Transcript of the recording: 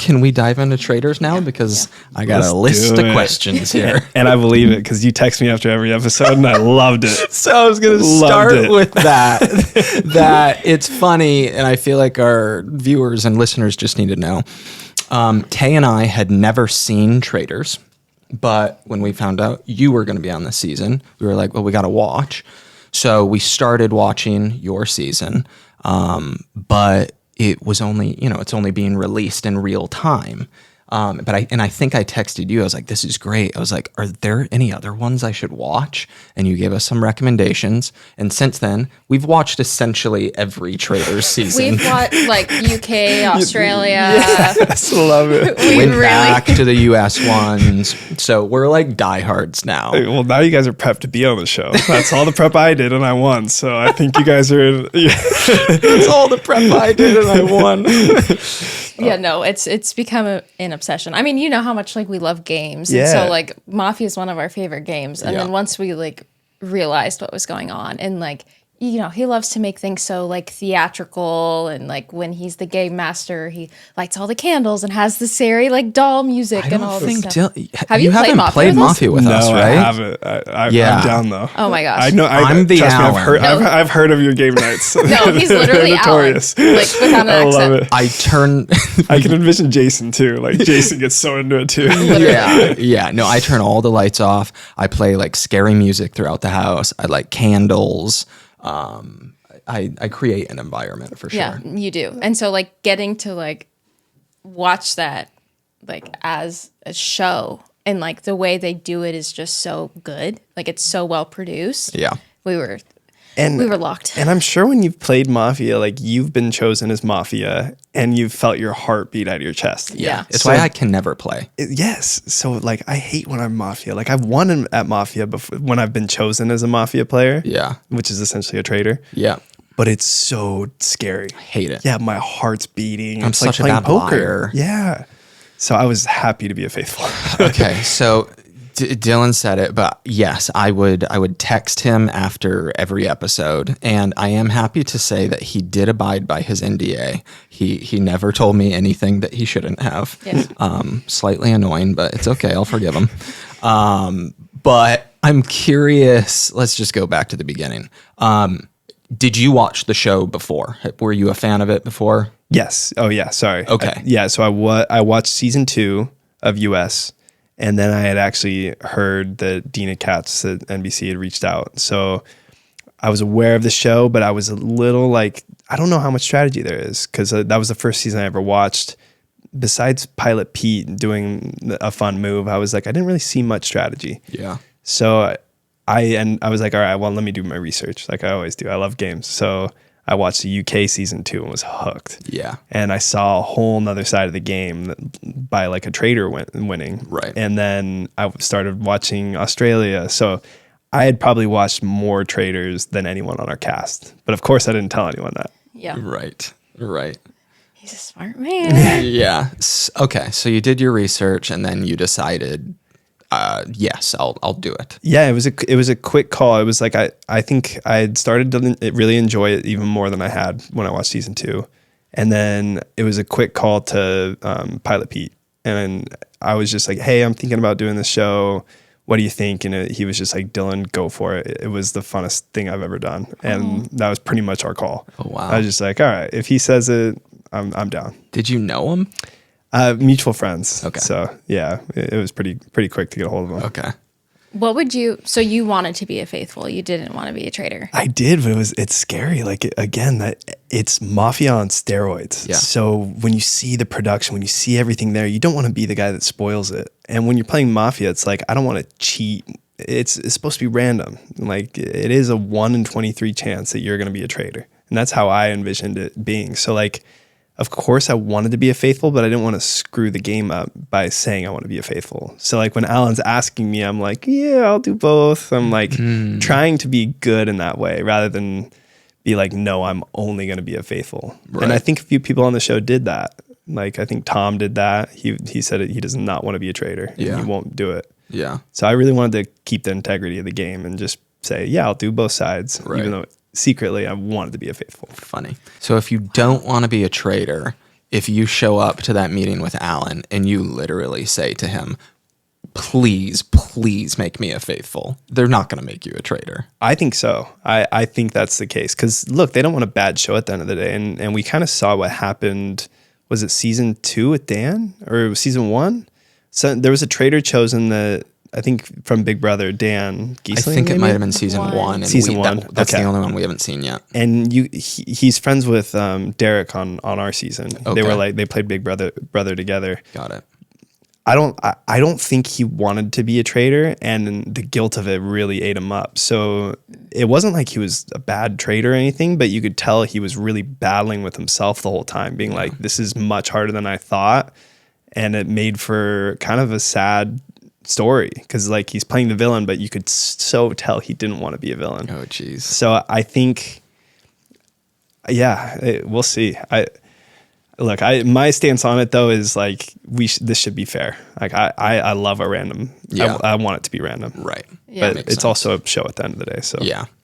can we dive into Traitors now? Because I got a list of questions here. And I believe it because you text me after every episode and I loved it. So I was going to start with that it's funny, and I feel like our viewers and listeners just need to know. Tay and I had never seen Traitors, but when we found out you were going to be on this season, we were like, well, we got to watch. So we started watching your season, but it was only, it's only being released in real time. But I think I texted you. I was like, this is great. I was like, are there any other ones I should watch? And you gave us some recommendations. And since then, we've watched essentially every Traitors season. We've watched like UK, Australia. Yes, love it. We went back to the US ones. So we're like diehards now. Hey, well, now you guys are prepped to be on the show. That's all the prep I did and I won. So I think you guys are. That's all the prep I did and I won. Yeah, no, it's become an obsession. I mean, you know how much like we love games. Yeah. And so like Mafia is one of our favorite games. And Yeah. then once we like realized what was going on and like, he loves to make things so like theatrical, and like when he's the game master, he lights all the candles and has the scary like doll music and all this stuff. Have you haven't played Mafia with us, right? I haven't. I'm down though. Oh my gosh. I know. I'm the trust me, Alan. I've heard of your game nights. No, he's literally Alan. notorious. Like without an I accent. love it. I turn. I can envision Jason too. Like Jason gets so into it too. Yeah. No, I turn all the lights off. I play like scary music throughout the house. I like candles. I create an environment for sure. Yeah, you do. And so like getting to like watch that like as a show, and like the way they do it is just so good. Like it's so well produced. Yeah. We were locked. And I'm sure when you've played Mafia, like you've been chosen as Mafia and you've felt your heart beat out of your chest. Yeah. It's why I can never play. Yes. So like I hate when I'm Mafia. Like I've won at Mafia before when I've been chosen as a Mafia player. Yeah. Which is essentially a traitor. Yeah. But it's so scary. Hate it. Yeah, my heart's beating. I'm it's such a like bad playing poker. liar. Yeah. So I was happy to be a faithful. Okay, so Dylan said it, but yes, I would text him after every episode, and I am happy to say that he did abide by his NDA. He never told me anything that he shouldn't have. Yeah. Slightly annoying, but it's okay. I'll forgive him. But I'm curious. Let's just go back to the beginning. Did you watch the show before? Were you a fan of it before? Yes. Oh yeah. Sorry. Okay. So I watched season 2 of US, and then I had actually heard that Dina Katz at NBC had reached out. So I was aware of the show, but I was a little like, I don't know how much strategy there is, because that was the first season I ever watched. Besides Pilot Pete doing a fun move, I was like, I didn't really see much strategy. Yeah. So I was like, all right, well, let me do my research like I always do. I love games. So I watched the UK season 2 and was hooked. Yeah. And I saw a whole nother side of the game by like a traitor winning. Right. And then I started watching Australia. So I had probably watched more Traitors than anyone on our cast. But of course I didn't tell anyone that. Yeah. Right. He's a smart man. Yeah. Okay. So you did your research, and then you decided, yes, I'll do it. Yeah, it was a quick call. It was like I think I had started to really enjoy it even more than I had when I watched season 2, and then it was a quick call to Pilot Pete, and I was just like, hey, I'm thinking about doing this show. What do you think? And he was just like, Dylan, go for it. It was the funnest thing I've ever done, and that was pretty much our call. Oh wow! I was just like, all right, if he says it, I'm down. Did you know him? Mutual friends. Okay. So yeah, it was pretty quick to get a hold of him. Okay. What would you? So you wanted to be a faithful. You didn't want to be a traitor. I did, but it's scary. Like again, that it's Mafia on steroids. Yeah. So when you see the production, when you see everything there, you don't want to be the guy that spoils it. And when you're playing Mafia, it's like I don't want to cheat. It's supposed to be random. Like it is a 1 in 23 chance that you're going to be a traitor, and that's how I envisioned it being. So like, of course, I wanted to be a faithful, but I didn't want to screw the game up by saying I want to be a faithful. So like when Alan's asking me, I'm like, yeah, I'll do both. I'm like trying to be good in that way rather than be like, no, I'm only going to be a faithful. Right. And I think a few people on the show did that. Like I think Tom did that. He said he does not want to be a traitor. Yeah. And he won't do it. Yeah. So I really wanted to keep the integrity of the game and just say, yeah, I'll do both sides, Right. even though secretly I wanted to be a faithful. Funny. So if you don't want to be a traitor, if you show up to that meeting with Alan and you literally say to him, please make me a faithful, they're not going to make you a traitor. I think so. I think that's the case. Because, look, they don't want a bad show at the end of the day. And we kind of saw what happened. Was it season 2 with Dan? Or it was season 1? So there was a traitor chosen that, I think, from Big Brother, Dan Giesling. I think it might have been season 1. And season 1. That's the only one we haven't seen yet. And he's friends with Derek on our season. Okay. They played Big Brother together. Got it. I don't think he wanted to be a traitor, and the guilt of it really ate him up. So it wasn't like he was a bad traitor or anything, but you could tell he was really battling with himself the whole time, being like, this is much harder than I thought. And it made for kind of a sad story because, like, he's playing the villain, but you could so tell he didn't want to be a villain. Oh, geez. So I think, we'll see. Look, my stance on it though is like this should be fair. Like I love a random. Yeah. I want it to be random. Right. Yeah. But it's also a show at the end of the day. So yeah.